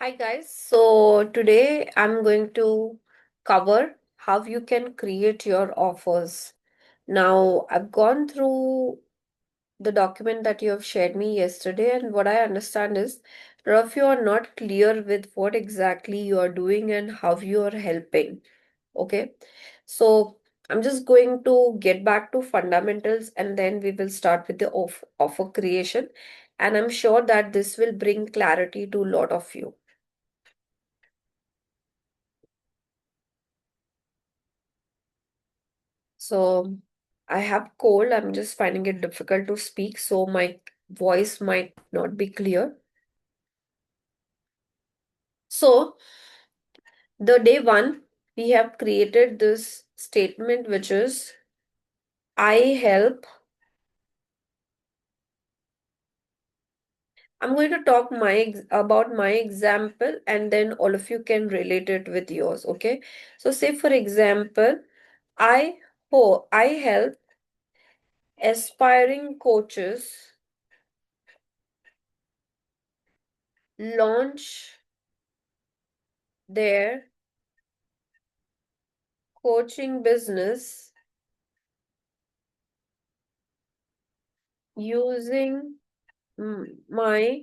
Hi guys. So today I'm going to cover how you can create your offers. Now, I've gone through the document that you have shared me yesterday, and what I understand is a lot of you are not clear with what exactly you are doing and how you are helping. Okay. So I'm just going to get back to fundamentals and then we will start with the offer creation. And I'm sure that this will bring clarity to a lot of you. So I have cold. I'm just finding it difficult to speak, so my voice might not be clear. So the day one, we have created this statement, which is I help. I'm going to talk about my example, and then all of you can relate it with yours. Okay. So say for example, I help aspiring coaches launch their coaching business using my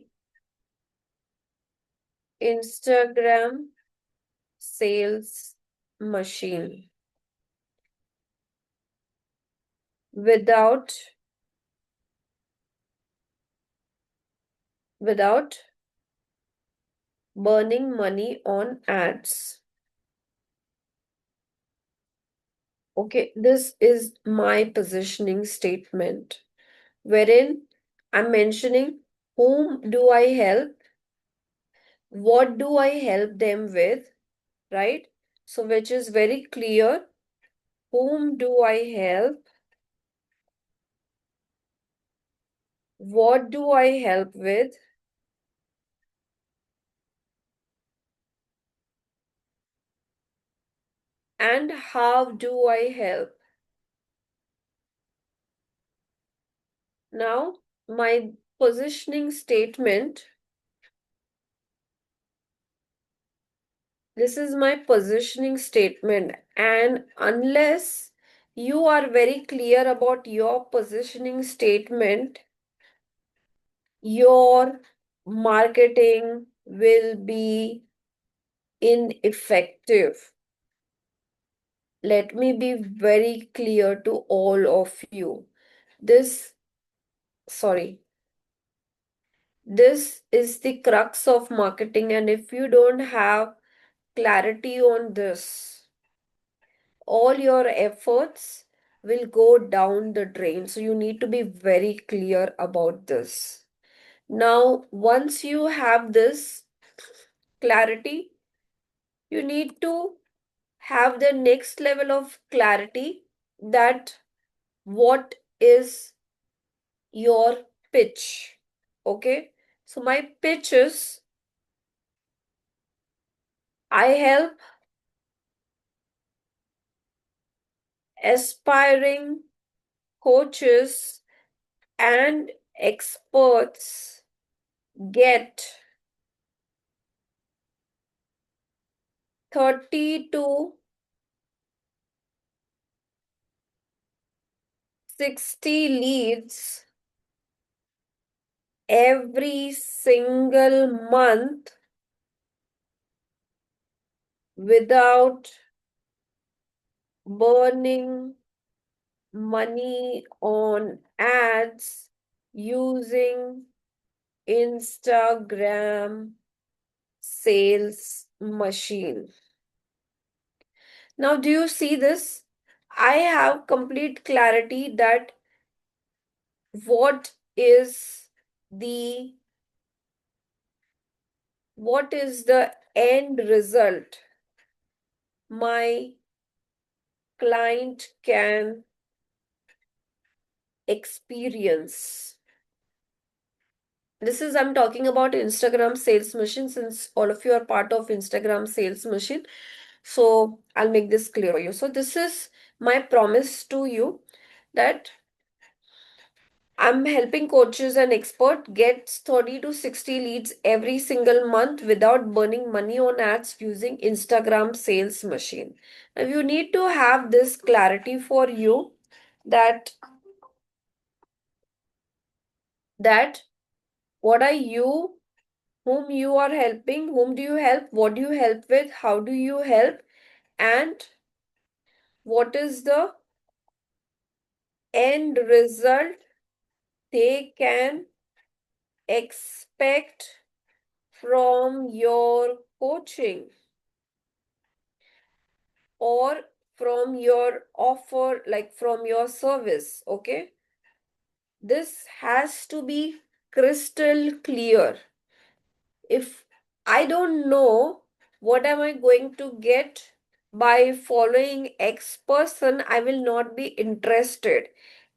Instagram sales machine without without burning money on ads. Okay, this is my positioning statement wherein I'm mentioning whom do I help, what do I help them with, right? So which is very clear. Whom do I help? What do I help with? And how do I help? Now, my positioning statement, this is my positioning statement. And unless you are very clear about your positioning statement, your marketing will be ineffective. Let me be very clear to all of you. This, sorry, this is the crux of marketing. And if you don't have clarity on this, all your efforts will go down the drain. So you need to be very clear about this. Now, once you have this clarity, you need to have the next level of clarity that what is your pitch. Okay. So my pitch is I help aspiring coaches and experts get 30 to 60 leads every single month without burning money on ads using Instagram sales machine. Now, do you see this? I have complete clarity that what is the what is the end result my client can experience. This is, I'm talking about Instagram sales machine since all of you are part of Instagram sales machine. So I'll make this clear for you. So this is my promise to you that I'm helping coaches and expert gets 30 to 60 leads every single month without burning money on ads using Instagram sales machine. Now you need to have this clarity for you that that what are you, whom you are helping, whom do you help, what do you help with, how do you help, and what is the end result they can expect from your coaching or from your offer, like from your service. Okay, this has to be crystal clear. If I don't know what am I going to get by following X person, I will not be interested.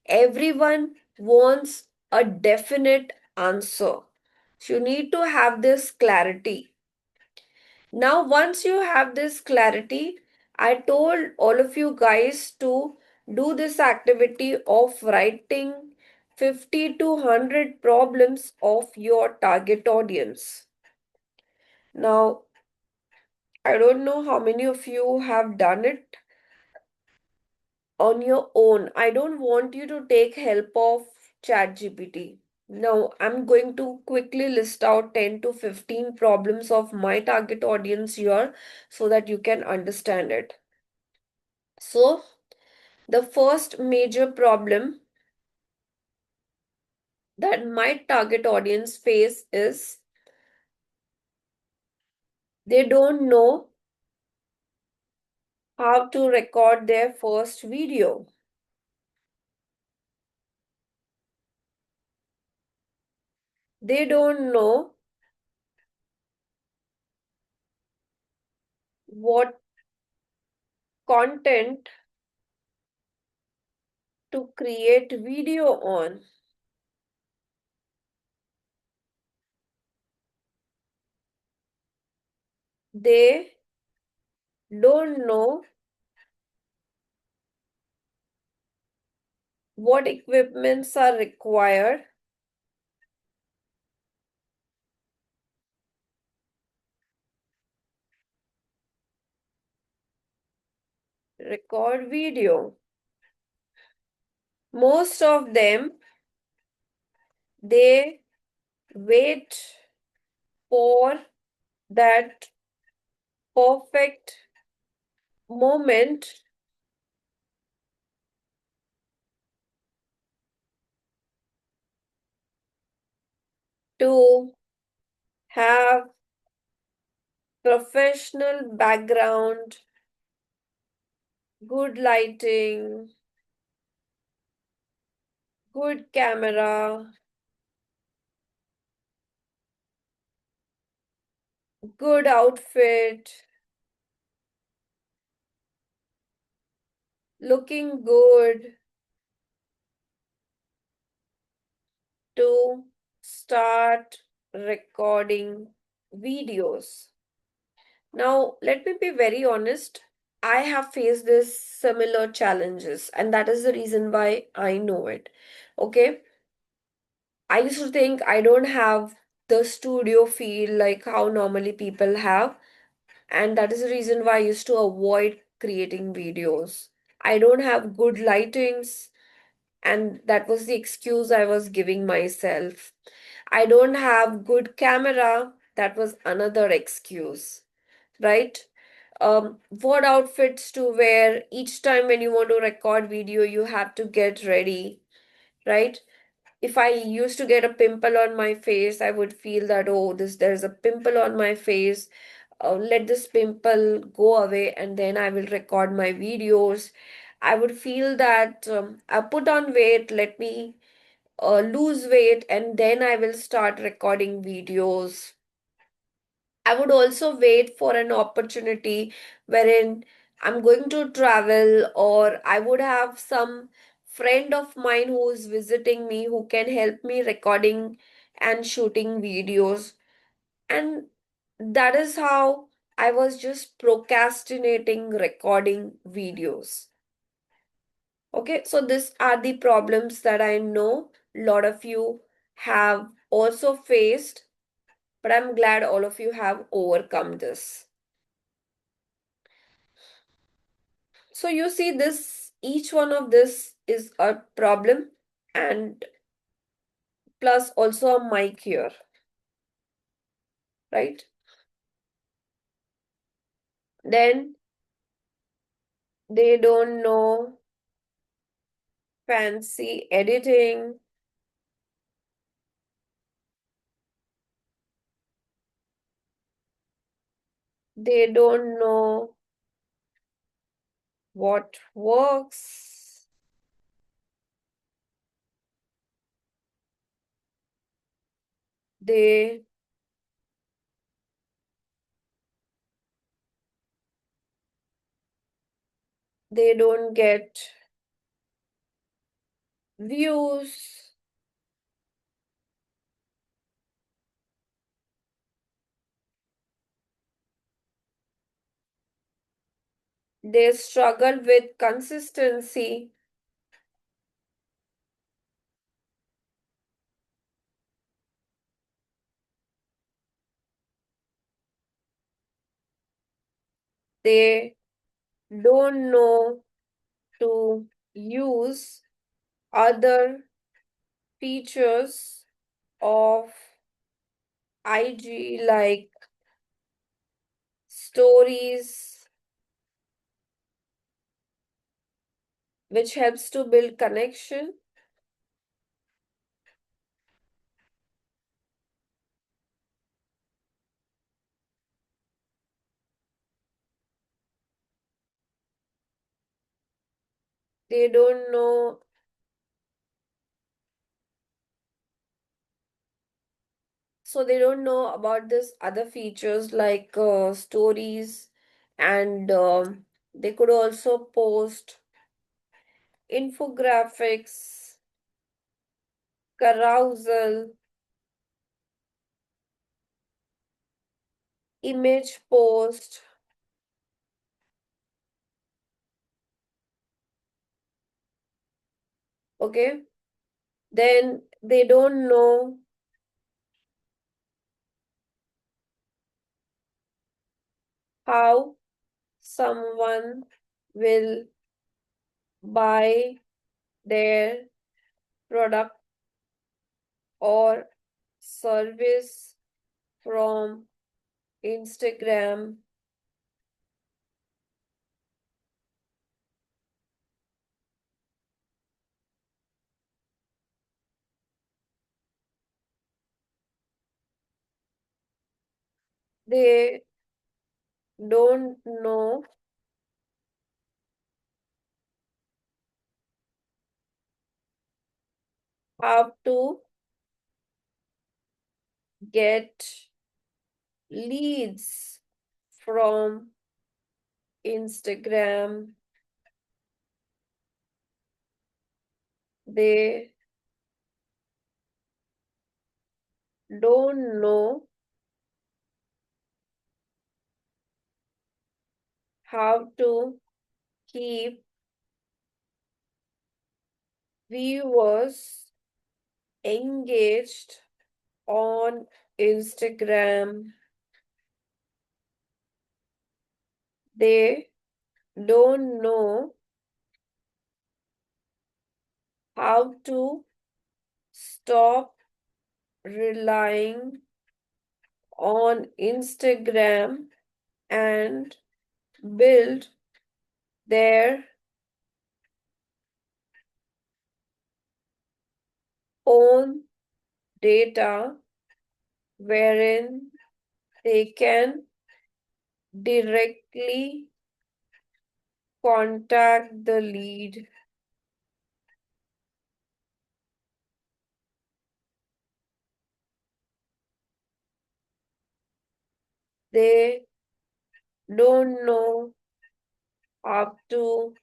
Everyone wants a definite answer. So you need to have this clarity. Now, once you have this clarity, I told all of you guys to do this activity of writing 50 to 100 problems of your target audience. Now, I don't know how many of you have done it on your own. I don't want you to take help of ChatGPT. Now, I'm going to quickly list out 10 to 15 problems of my target audience here so that you can understand it. So, the first major problem that my target audience face is they don't know how to record their first video. They don't know what content to create video on. They don't know what equipments are required, record video. Most of them, they wait for that perfect moment to have professional background, good lighting, good camera, good outfit, looking good to start recording videos. Now, let me be very honest. I have faced this similar challenges, and that is the reason why I know it. Okay. I used to think I don't have the studio feel like how normally people have, and that is the reason why I used to avoid creating videos. I don't have good lightings, and that was the excuse I was giving myself. I don't have good camera, that was another excuse, right? What outfits to wear each time when you want to record video, you have to get ready, right? If I used to get a pimple on my face, I would feel that, oh, there's a pimple on my face. Let this pimple go away and then I will record my videos. I would feel that I put on weight, let me lose weight, and then I will start recording videos. I would also wait for an opportunity wherein I'm going to travel, or I would have some friend of mine who is visiting me who can help me recording and shooting videos. And that is how I was just procrastinating recording videos. Okay, so these are the problems that I know. lot of you have also faced, but I'm glad all of you have overcome this. So you see this, each one of this is a problem, and plus also a mic here, right? Then they don't know fancy editing. They don't know what works. They they don't get views. They struggle with consistency. They don't know to use other features of IG like stories, which helps to build connection. They don't know, so they don't know about this other features like stories, and they could also post infographics, carousel, image post, okay? Then they don't know how someone will buy their product or service from Instagram. They don't know how to get leads from Instagram. They don't know how to keep viewers engaged on Instagram. They don't know how to stop relying on Instagram and build their own data wherein they can directly contact the lead. They don't know how to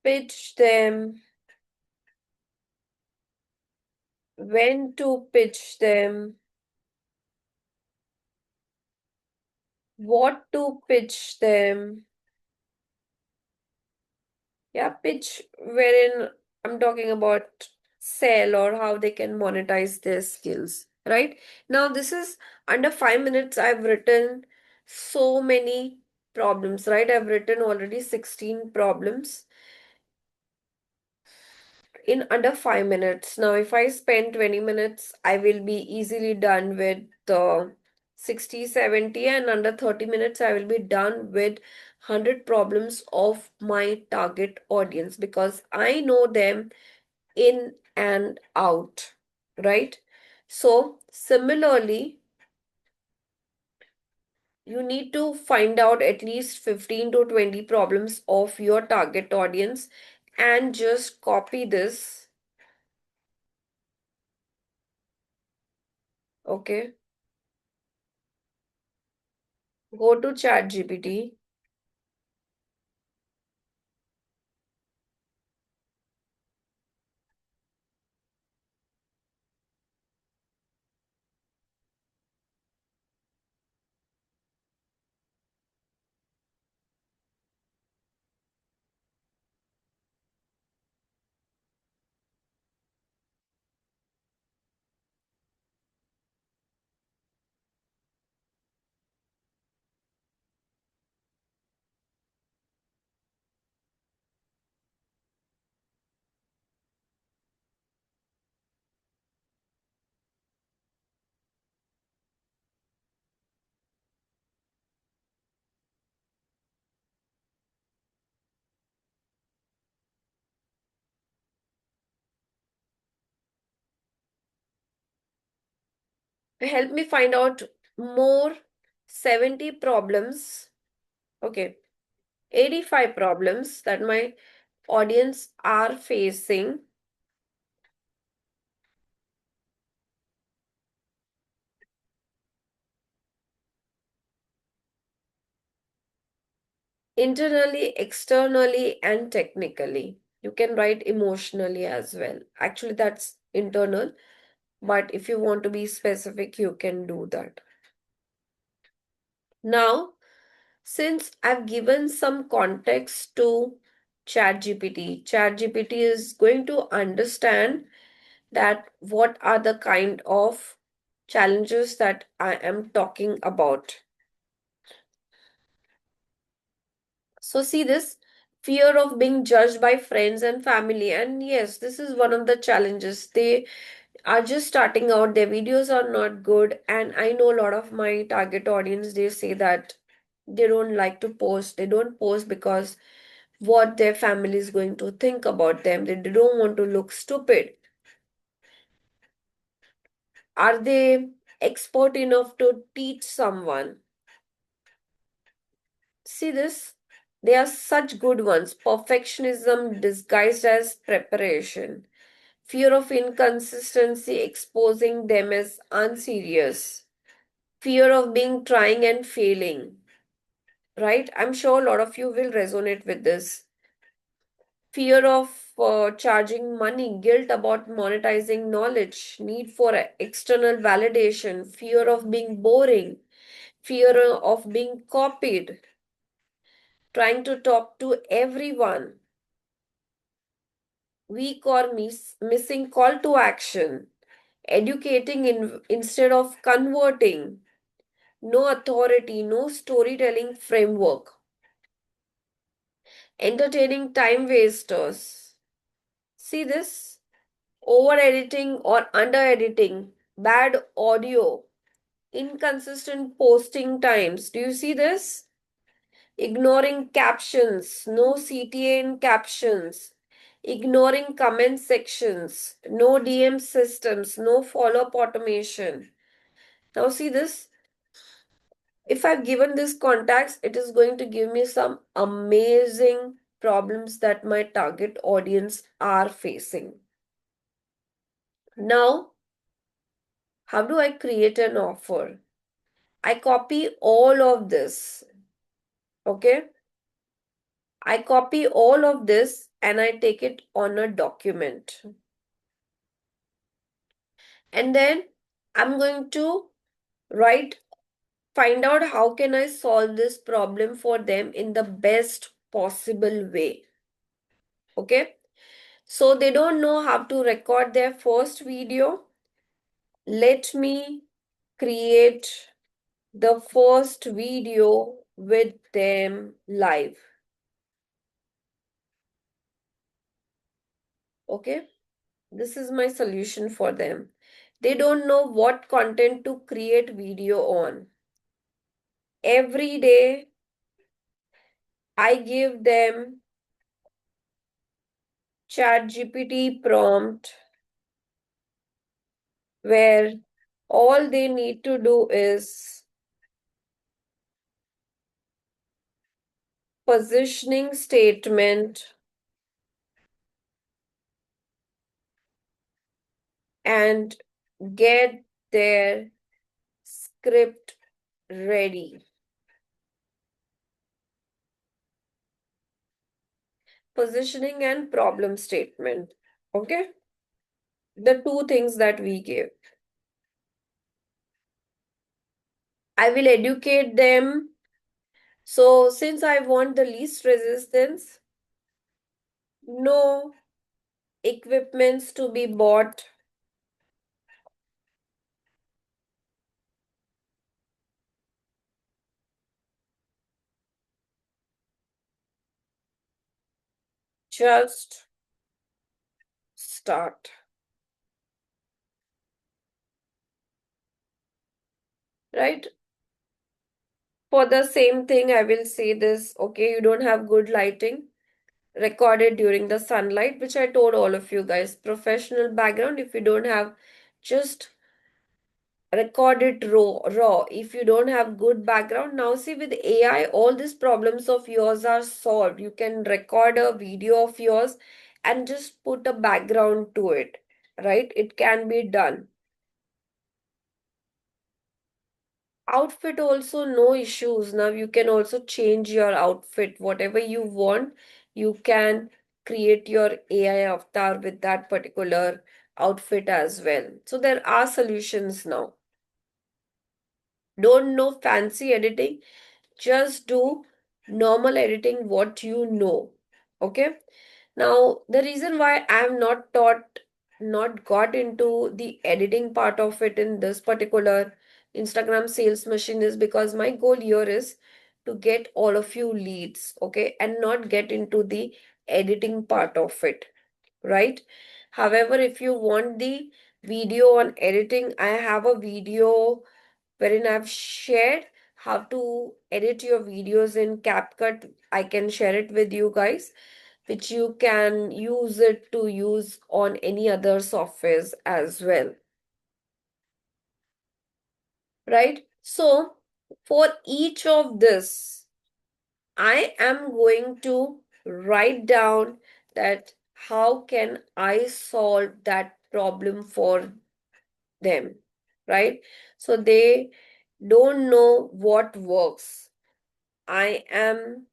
pitch them, when to pitch them, what to pitch them. Yeah, pitch wherein I'm talking about sell or how they can monetize their skills, right? Now, this is under 5 minutes. I've written so many problems, right? I've written already 16 problems in under 5 minutes. Now, if I spend 20 minutes, I will be easily done with the 60, 70, and under 30 minutes, I will be done with 100 problems of my target audience because I know them in and out, right? So, similarly, you need to find out at least 15 to 20 problems of your target audience and just copy this, okay? Go to ChatGPT. Help me find out more 70 problems, okay, 85 problems that my audience are facing internally, externally, and technically. You can write emotionally as well. Actually, that's internal, but if you want to be specific, you can do that. Now, since I've given some context to ChatGPT is going to understand that what are the kind of challenges that I am talking about. So, see this fear of being judged by friends and family. And yes, this is one of the challenges. They are just starting out, their videos are not good. And I know a lot of my target audience, they say that they don't like to post. They don't post because what their family is going to think about them. They don't want to look stupid. Are they expert enough to teach someone? See this? They are such good ones. Perfectionism disguised as preparation. Fear of inconsistency exposing them as unserious. Fear of being trying and failing. Right? I'm sure a lot of you will resonate with this. Fear of charging money, guilt about monetizing knowledge, need for external validation, fear of being boring, fear of being copied, trying to talk to everyone, weak or missing call to action, educating instead of converting, no authority, no storytelling framework, entertaining time wasters. See this? Over editing or under editing, bad audio, inconsistent posting times. Do you see this? Ignoring captions, no CTA in captions, ignoring comment sections, no DM systems, no follow up automation. Now, see this? If I've given this context, it is going to give me some amazing problems that my target audience are facing. Now, how do I create an offer? I copy all of this. Okay. I copy all of this and I take it on a document. And then I'm going to write, find out how can I solve this problem for them in the best possible way. Okay. So they don't know how to record their first video. Let me create the first video with them live. Okay, this is my solution for them. They don't know what content to create video on. Every day I give them chat GPT prompt where all they need to do is positioning statement and get their script ready. Positioning and problem statement. Okay, the two things that we give. I will educate them. So, since I want the least resistance, no equipments to be bought, just start. Right? For the same thing, I will say this, okay, you don't have good lighting, record it during the sunlight, which I told all of you guys. Professional background, if you don't have, just record it raw. If you don't have good background, now see with AI, all these problems of yours are solved. You can record a video of yours and just put a background to it, right? It can be done. Outfit also no issues. Now you can also change your outfit, whatever you want. You can create your AI avatar with that particular outfit as well. So there are solutions now. Don't know fancy editing, just do normal editing what you know. Okay. Now, the reason why I am not taught, not got into the editing part of it in this particular Instagram sales machine is because my goal here is to get all of you leads, okay, and not get into the editing part of it, right? However, if you want the video on editing, I have a video wherein I've shared how to edit your videos in CapCut. I can share it with you guys, which you can use it to use on any other softwares as well, right? So for each of this, I am going to write down that how can I solve that problem for them, right? So they don't know what works. I am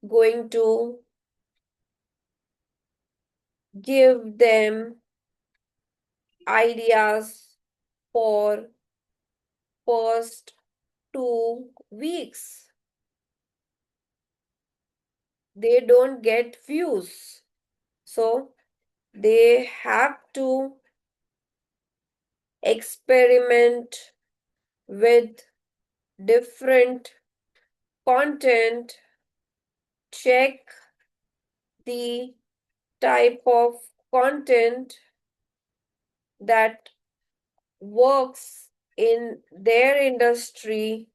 going to give them ideas for first 2 weeks. They don't get views. So they have to experiment with different content, check the type of content that works in their industry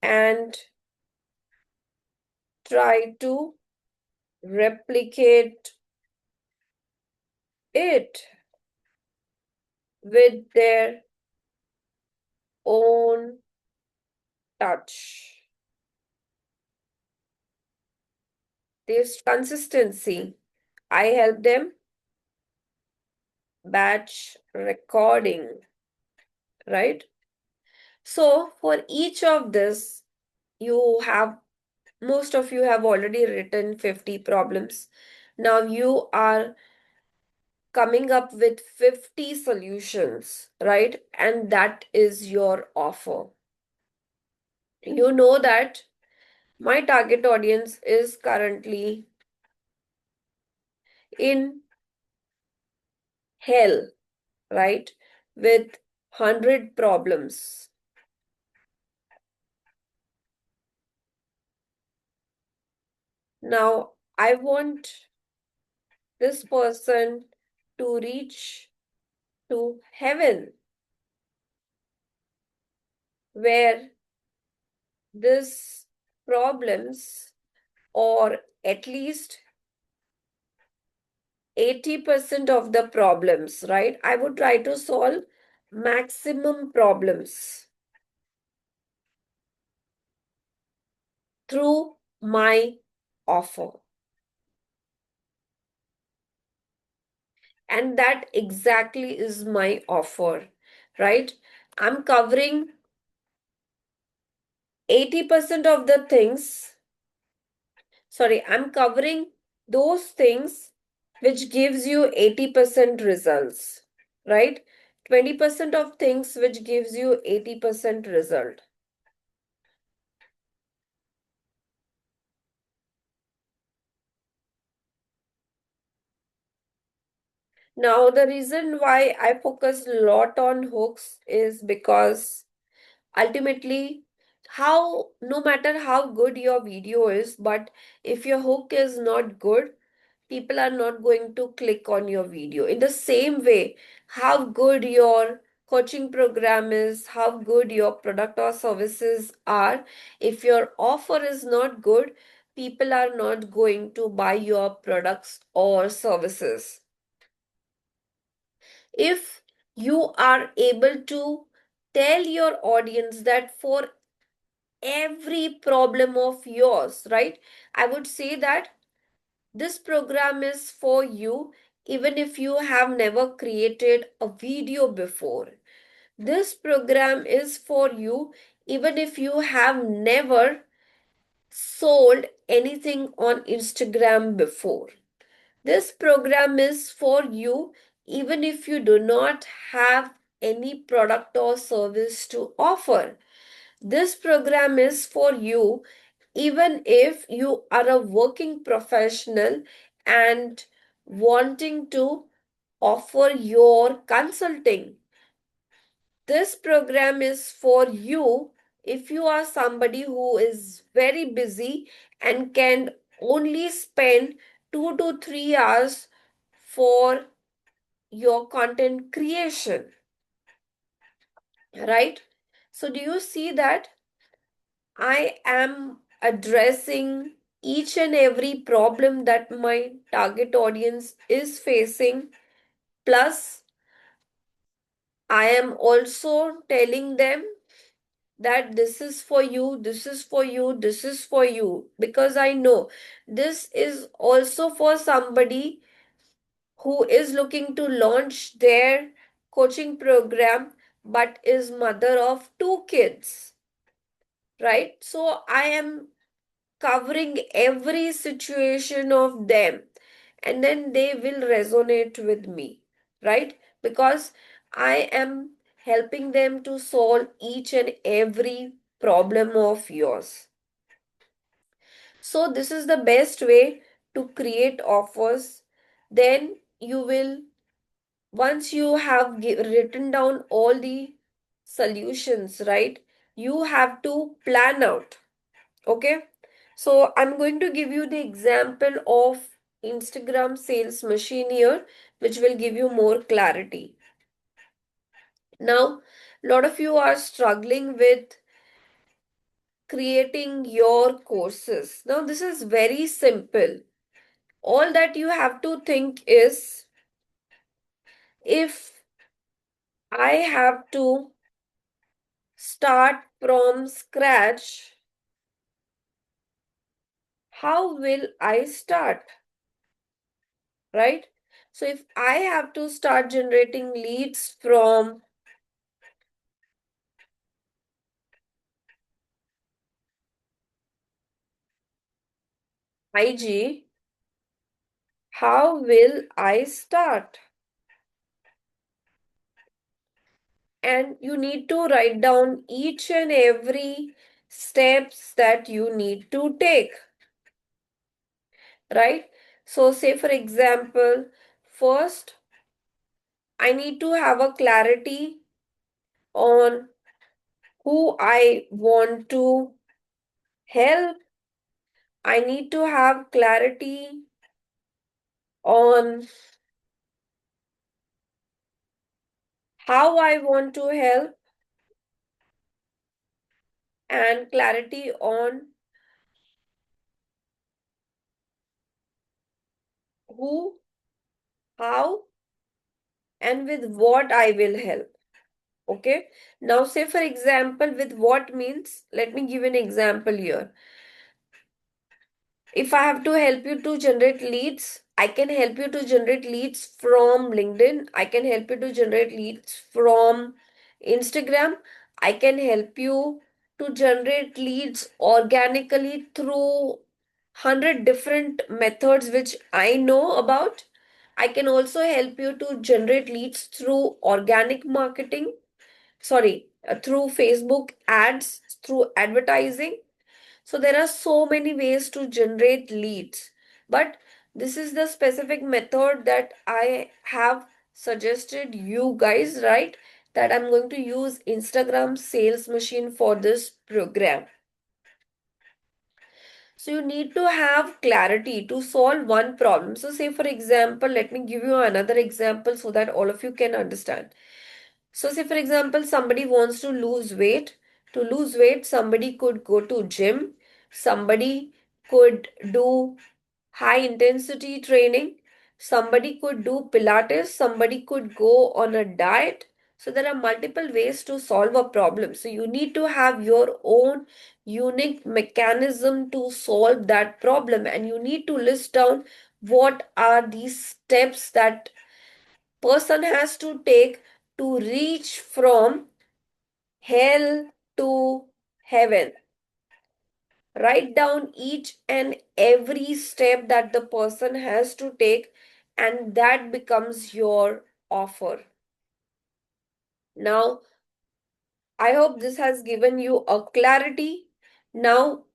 and try to replicate it with their own touch. This consistency. I help them batch recording, right? So for each of this, you have, most of you have already written 50 problems. Now you are coming up with 50 solutions, right? And that is your offer. You know that my target audience is currently in hell, right? With 100 problems. Now, I want this person to reach to heaven where this problems, or at least 80% of the problems, right? I would try to solve maximum problems through my offer. And that exactly is my offer, right? I'm covering 80% of the things. Sorry, I'm covering those things which gives you 80% results, right? 20% of things which gives you 80% result. Now, the reason why I focus a lot on hooks is because ultimately, how no matter how good your video is, but if your hook is not good, people are not going to click on your video. In the same way, how good your coaching program is, how good your product or services are, if your offer is not good, people are not going to buy your products or services. If you are able to tell your audience that for every problem of yours, right? I would say that this program is for you, even if you have never created a video before. This program is for you, even if you have never sold anything on Instagram before. This program is for you, even if you do not have any product or service to offer. This program is for you, even if you are a working professional and wanting to offer your consulting. This program is for you if you are somebody who is very busy and can only spend 2 to 3 hours for your content creation, right? So, do you see that I am addressing each and every problem that my target audience is facing? Plus, I am also telling them that this is for you, this is for you, this is for you, because I know this is also for somebody who is looking to launch their coaching program but is mother of 2 kids, right? So I am covering every situation of them, and then they will resonate with me, right? Because I am helping them to solve each and every problem of yours. So this is the best way to create offers. Then you will, once you have written down all the solutions, right? You have to plan out. Okay, so I'm going to give you the example of Instagram sales machine here, which will give you more clarity. Now, a lot of you are struggling with creating your courses. Now, this is very simple. All that you have to think is, if I have to start from scratch, how will I start? Right? So if I have to start generating leads from IG, how will I start? And you need to write down each and every steps that you need to take, right? So say for example, first I need to have a clarity on who I want to help. I need to have clarity on how I want to help and clarity on who, how, and with what I will help. Okay. Now, say for example, with what means, let me give an example here. If I have to help you to generate leads, I can help you to generate leads from LinkedIn. I can help you to generate leads from Instagram. I can help you to generate leads organically through 100 different methods which I know about. I can also help you to generate leads through organic marketing, sorry, through Facebook ads, through advertising. So there are so many ways to generate leads, but this is the specific method that I have suggested you guys, right? That I'm going to use Instagram sales machine for this program. So you need to have clarity to solve one problem. So say for example, let me give you another example so that all of you can understand. So say for example, somebody wants to lose weight. To lose weight, somebody could go to gym, somebody could do high intensity training, somebody could do Pilates, somebody could go on a diet. So there are multiple ways to solve a problem. So you need to have your own unique mechanism to solve that problem, and you need to list down what are these steps that person has to take to reach from hell to heaven. Write down each and every step that the person has to take, and that becomes your offer. Now, I hope this has given you a clarity. Now,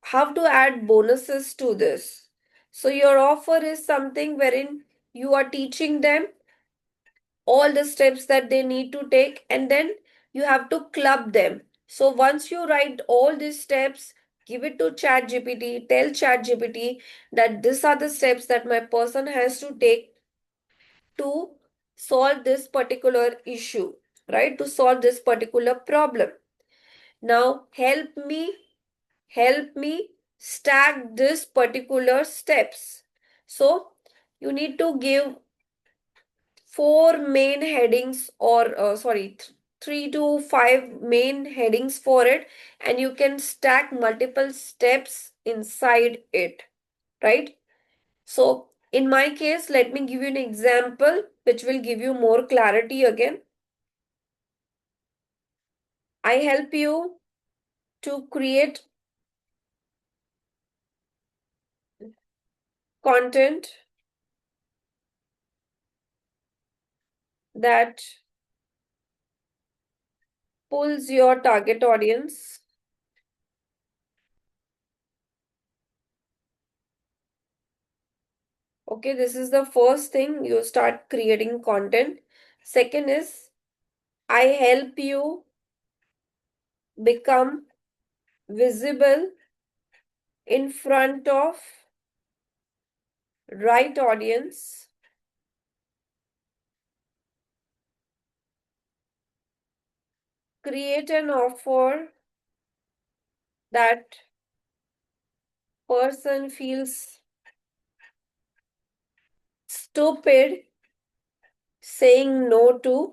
how to add bonuses to this? So, your offer is something wherein you are teaching them all the steps that they need to take, and then you have to club them. So once you write all these steps, give it to ChatGPT, tell ChatGPT that these are the steps that my person has to take to solve this particular issue, right? To solve this particular problem. Now help me stack this particular steps. So you need to give four main headings, or sorry, 3 to 5 main headings for it, and you can stack multiple steps inside it, right? So in my case, let me give you an example which will give you more clarity again. I help you to create content that pulls your target audience. Okay, this is the first thing, you start creating content. Second is, I help you become visible in front of right audience. Create an offer that person feels stupid saying no to.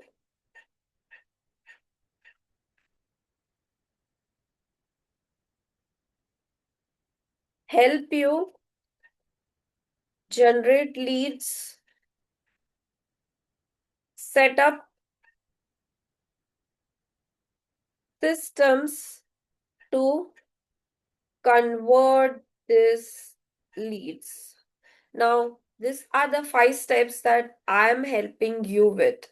Help you generate leads. Set up systems to convert these leads. Now, these are the 5 steps that I am helping you with.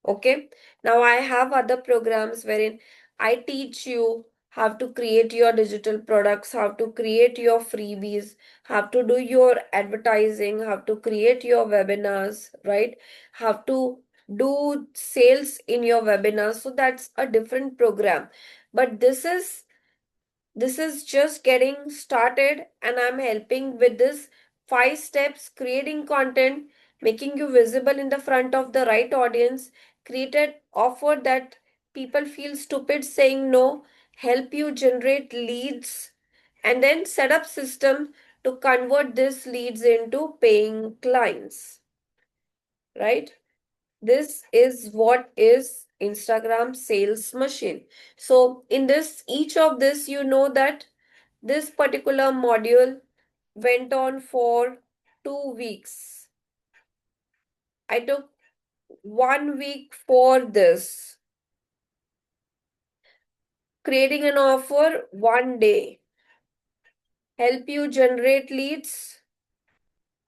Okay. Now I have other programs wherein I teach you how to create your digital products, how to create your freebies, how to do your advertising, how to create your webinars, right? How to do sales in your webinars. So that's a different program. But this is just getting started, and I'm helping with this 5 steps: creating content, making you visible in the front of the right audience, created offer that people feel stupid saying no, help you generate leads, and then set up system to convert these leads into paying clients, right? This is what is Instagram sales machine. So in this, each of this, you know that this particular module went on for 2 weeks. I took 1 week for this. Creating an offer, one day. Help you generate leads.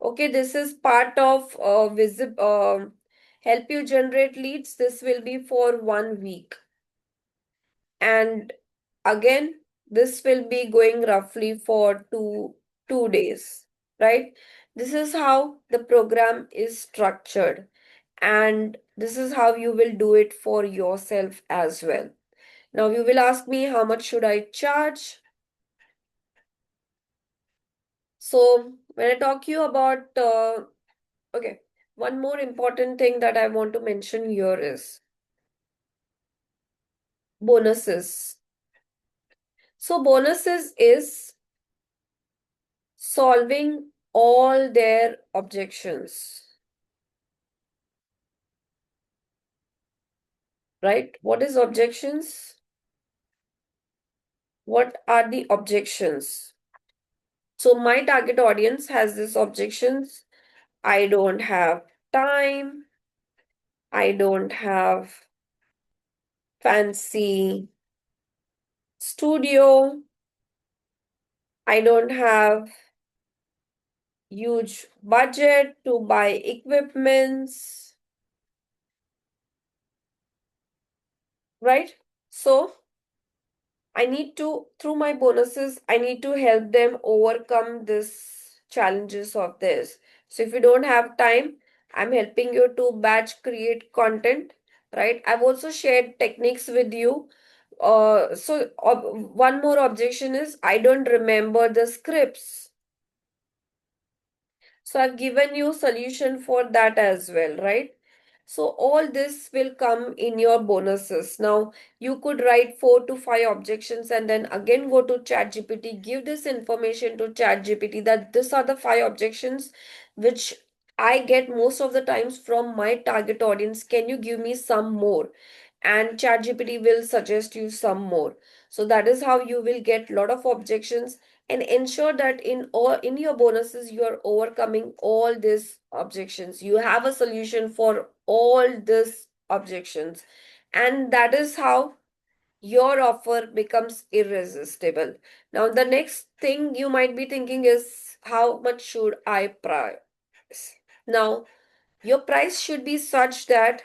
Okay, this is part of help you generate leads. This will be for 1 week. And again, this will be going roughly for two days, right? This is how the program is structured, and this is how you will do it for yourself as well. Now you will ask me, how much should I charge? So when I talk to you about okay, one more important thing that I want to mention here is bonuses. So bonuses is solving all their objections, right? What is objections? What are the objections? So my target audience has these objections. I don't have time. I don't have fancy studio. I don't have huge budget to buy equipments, right? So I need to, through my bonuses, I need to help them overcome this challenges of this. So if you don't have time, I'm helping you to batch create content, right? I've also shared techniques with you. One more objection is I don't remember the scripts. So I've given you solution for that as well, right? So all this will come in your bonuses. Now you could write 4 to 5 objections and then again go to ChatGPT, give this information to ChatGPT that these are the 5 objections which I get most of the times from my target audience. Can you give me some more? And ChatGPT will suggest you some more. So that is how you will get lot of objections, and ensure that in your bonuses you are overcoming all these objections. You have a solution for all these objections, and that is how your offer becomes irresistible. Now the next thing you might be thinking is, how much should I price? Now your price should be such that,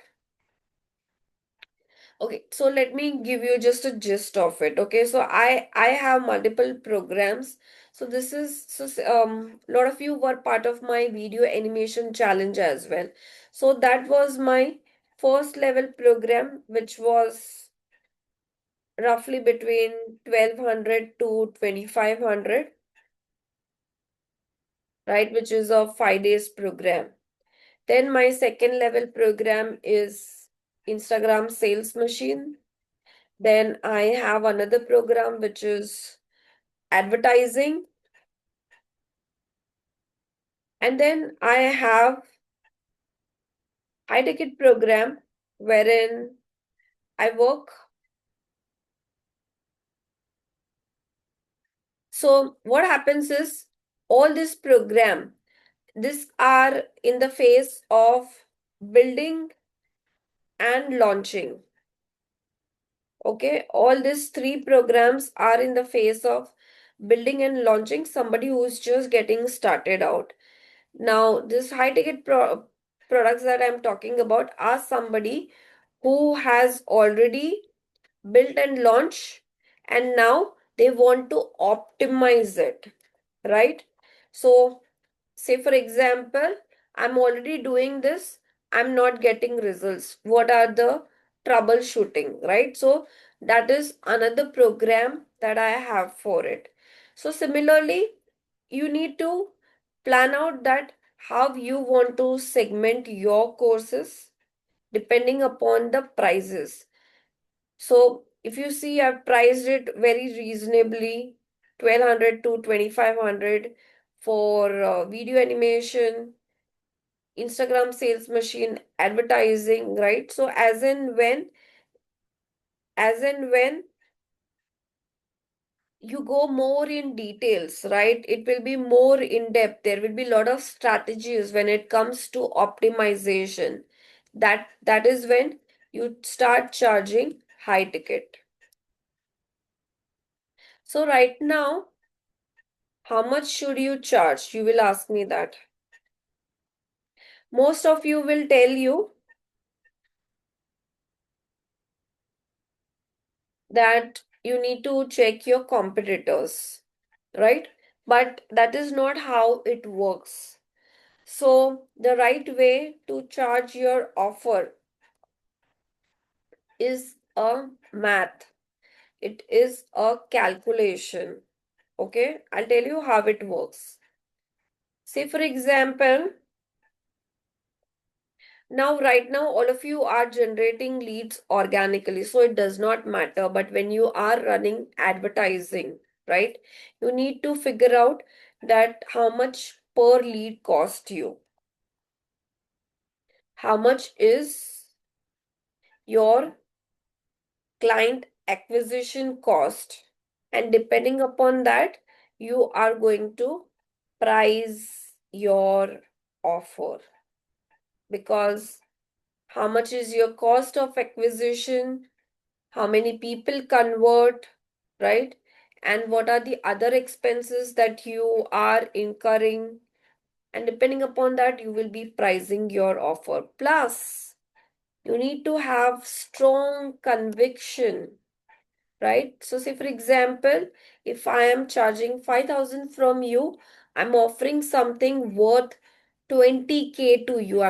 okay, so let me give you just a gist of it. Okay, so I have multiple programs. So this is a lot of you were part of my video animation challenge as well. So that was my first level program, which was roughly between 1200 to 2500, right? Which is a 5 days program. Then my second level program is Instagram Sales Machine. Then I have another program which is advertising. And then I have high ticket program wherein I work. So what happens is, all this program, these are in the phase of building and launching. Okay, all these 3 programs are in the phase of building and launching, somebody who's just getting started out. Now, this high ticket products that I'm talking about are somebody who has already built and launched and now they want to optimize it, right? So say for example, I'm already doing this, I'm not getting results. What are the troubleshooting, right? So that is another program that I have for it. So similarly, you need to plan out that how you want to segment your courses depending upon the prices. So if you see, I've priced it very reasonably, 1200 to 2500 for video animation, Instagram sales machine, advertising, right? So as and when you go more in details, right? It will be more in depth. There will be a lot of strategies when it comes to optimization. That is when you start charging high ticket. So right now, how much should you charge? You will ask me that. Most of you will tell you that you need to check your competitors, right? But that is not how it works. So, the right way to charge your offer is a math, it is a calculation. Okay, I'll tell you how it works. Say, for example, now, right now, all of you are generating leads organically, so it does not matter. But when you are running advertising, right, you need to figure out that how much per lead cost you, how much is your client acquisition cost, and depending upon that, you are going to price your offer, because how much is your cost of acquisition, how many people convert, right? And what are the other expenses that you are incurring? And depending upon that, you will be pricing your offer. Plus, you need to have strong conviction, right? So, say for example, if I am charging 5,000 from you, I'm offering something worth 20K to you.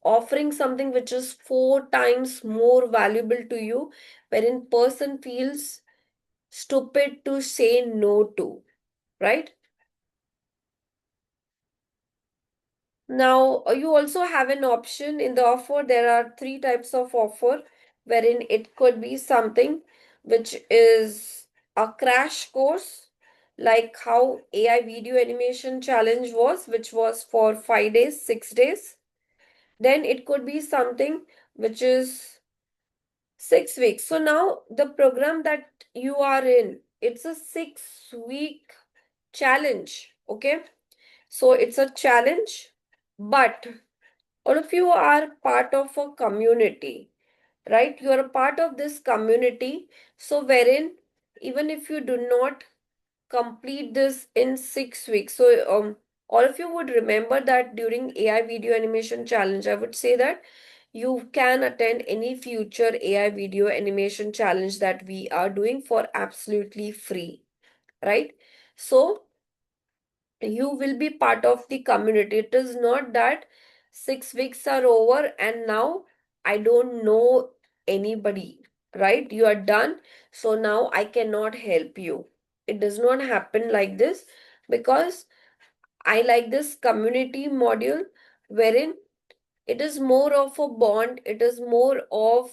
Offering something which is four times more valuable to you, wherein person feels stupid to say no to, right? Now, you also have an option in the offer. There are three types of offer, wherein it could be something which is a crash course, like how AI video animation challenge was, which was for 5 days, 6 days. Then it could be something which is 6 weeks. So now the program that you are in, it's a 6 week challenge. Okay. So it's a challenge, but all of you are part of a community, right? You are a part of this community. So wherein even if you do not complete this in 6 weeks, so all of you would remember that during AI video animation challenge, I would say that you can attend any future AI video animation challenge that we are doing for absolutely free, right? So you will be part of the community. It is not that 6 weeks are over and now I don't know anybody, right? You are done, so now I cannot help you. It does not happen like this, because I like this community module, wherein it is more of a bond, it is more of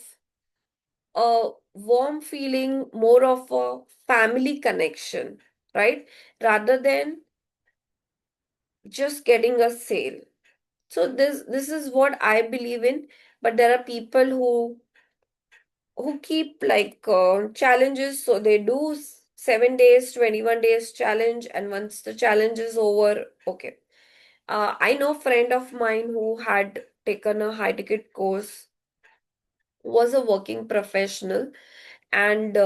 a warm feeling, more of a family connection, right? Rather than just getting a sale. So this is what I believe in, but there are people who keep like challenges. So they do 7 days, 21 days challenge, and once the challenge is over, okay. I know a friend of mine who had taken a high ticket course, was a working professional, and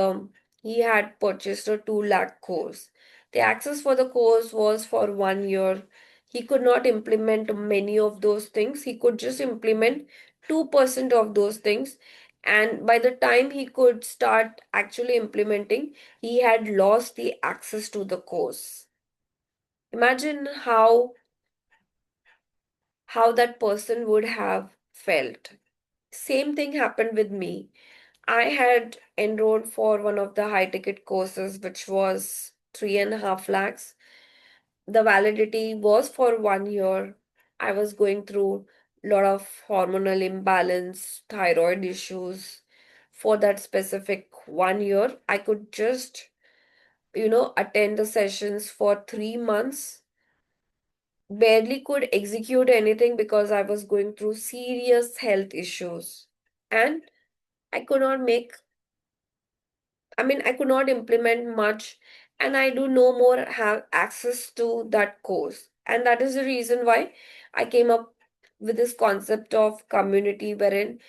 he had purchased a 2 lakh course. The access for the course was for 1 year. He could not implement many of those things. He could just implement 2% of those things. And by the time he could start actually implementing, he had lost the access to the course. Imagine how that person would have felt. Same thing happened with me. I had enrolled for one of the high ticket courses, which was 3.5 lakhs. The validity was for 1 year. I was going through a lot of hormonal imbalance, thyroid issues. For that specific 1 year, I could just, attend the sessions for 3 months. Barely could execute anything because I was going through serious health issues. And I could not make I could not implement much, and I do no more have access to that course. And that is the reason why I came up with this concept of community wherein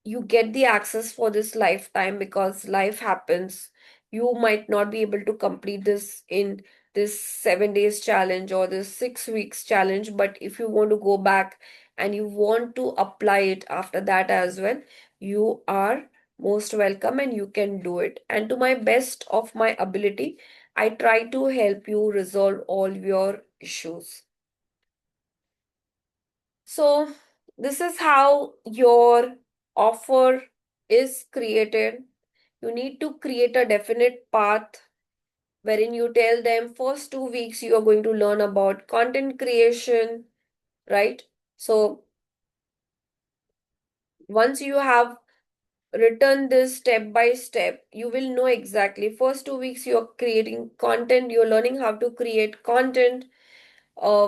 you get the access for this lifetime because life happens. You might not be able to complete this in this 7 days challenge or this 6 weeks challenge, but if you want to go back and you want to apply it after that as well, you are most welcome and you can do it. And to my best of my ability, I try to help you resolve all your issues. So, this is how your offer is created. You need to create a definite path wherein you tell them first 2 weeks you are going to learn about content creation, right? So, once you have written this step by step, you will know exactly. First 2 weeks you're creating content, you're learning how to create content.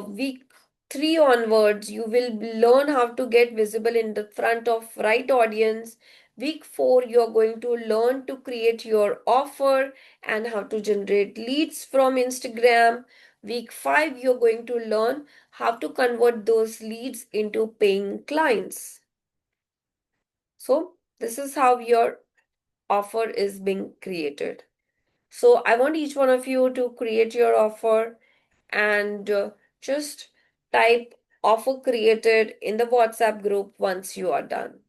Week 3 onwards, you will learn how to get visible in the front of right audience. Week 4, you're going to learn to create your offer and how to generate leads from Instagram. Week 5, you're going to learn how to convert those leads into paying clients. So, this is how your offer is being created. So, I want each one of you to create your offer and just type offer created in the WhatsApp group once you are done.